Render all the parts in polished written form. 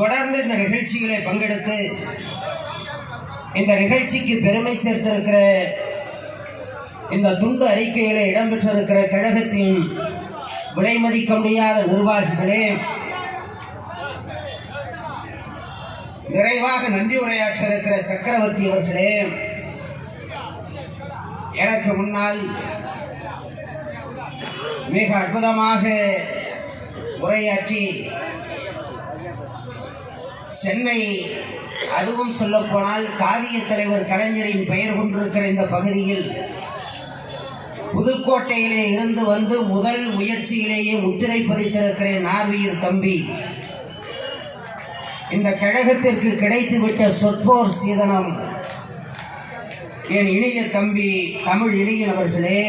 தொடர்ந்து இந்த நிகழ்ச்சிகளை பங்கெடுத்து இந்த நிகழ்ச்சிக்கு பெருமை சேர்த்திருக்கிற இந்த துண்டு அறிக்கையிலே இடம்பெற்றிருக்கிற கழகத்தின் விலை மதிக்க முடியாத நிர்வாகிகளே, நிறைவாக நன்றி உரையாற்ற இருக்கிற சக்கரவர்த்தி அவர்களே, எனக்கு முன்னால் மிக அற்புதமாக உரையாற்றி சென்னை, அதுவும் சொல்லப்போனால் காவிய தலைவர் கலைஞரின் பெயர் கொண்டிருக்கிற இந்த பகுதியில் புதுக்கோட்டையிலே இருந்து வந்து முதல் முயற்சியிலேயே முத்திரை பதித்திருக்கிற நார்வீர் தம்பி, இந்த கழகத்திற்கு கிடைத்துவிட்ட சொற்போர் சீதனம் என் இளைய தம்பி தமிழ் இளையன் அவர்களே,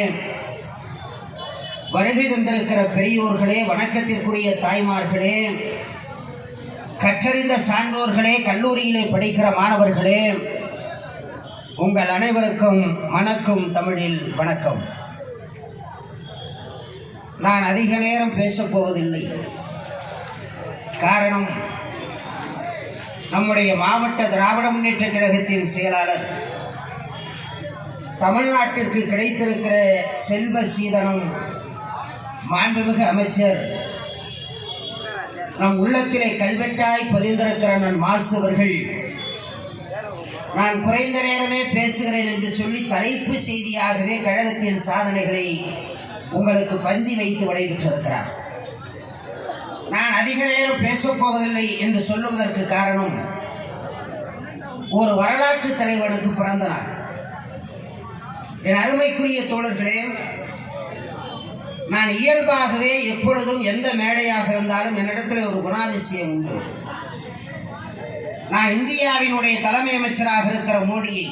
வருகை தந்திருக்கிற பெரியோர்களே, வணக்கத்திற்குரிய தாய்மார்களே, கற்றறிந்த சான்றோர்களே, கல்லூரியிலே படிக்கிற மாணவர்களே, உங்கள் அனைவருக்கும் மணக்கும் தமிழில் வணக்கம். நான் அதிக நேரம் பேசப்போவதில்லை. காரணம், நம்முடைய மாவட்ட திராவிட முன்னேற்ற கழகத்தின் செயலாளர் தமிழ்நாட்டிற்கு கிடைத்திருக்கிற செல்வ சீதனம் மாண்புமிகு அமைச்சர் நம் உள்ளத்திலே கல்வெட்டாய் பதிந்திருக்கிற நன் மாசு அவர்கள், நான் குறைந்த நேரமே பேசுகிறேன் என்று சொல்லி தலைப்பு செய்தியாகவே கழகத்தின் சாதனைகளை உங்களுக்கு பந்தி வைத்து விடைபெற்றிருக்கிறார். நான் அதிக நேரம் பேசப்போவதில்லை என்று சொல்லுவதற்கு காரணம், ஒரு வரலாற்று தலைவனுக்கு பிறந்த நாள். என் அருமைக்குரிய தோழர்களே, நான் இயல்பாகவே எப்பொழுதும் எந்த மேடையாக இருந்தாலும் என்னிடத்தில் ஒரு குணாதிசயம் உண்டு. நான் இந்தியாவினுடைய தலைமை அமைச்சராக இருக்கிற மோடியை,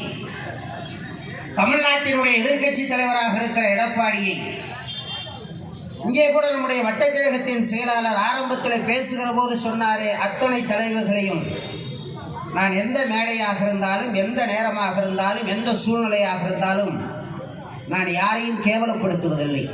தமிழ்நாட்டினுடைய எதிர்க்கட்சி தலைவராக இருக்கிற எடப்பாடியை, இங்கே கூட நம்முடைய வட்டக்கழகத்தின் செயலாளர் ஆரம்பத்தில் பேசுகிற போது சொன்னாரே, அத்தனை தலைவர்களையும் நான் எந்த மேடையாக இருந்தாலும், எந்த நேரமாக இருந்தாலும், எந்த சூழ்நிலையாக இருந்தாலும் நான் யாரையும் கேவலப்படுத்துவதில்லை.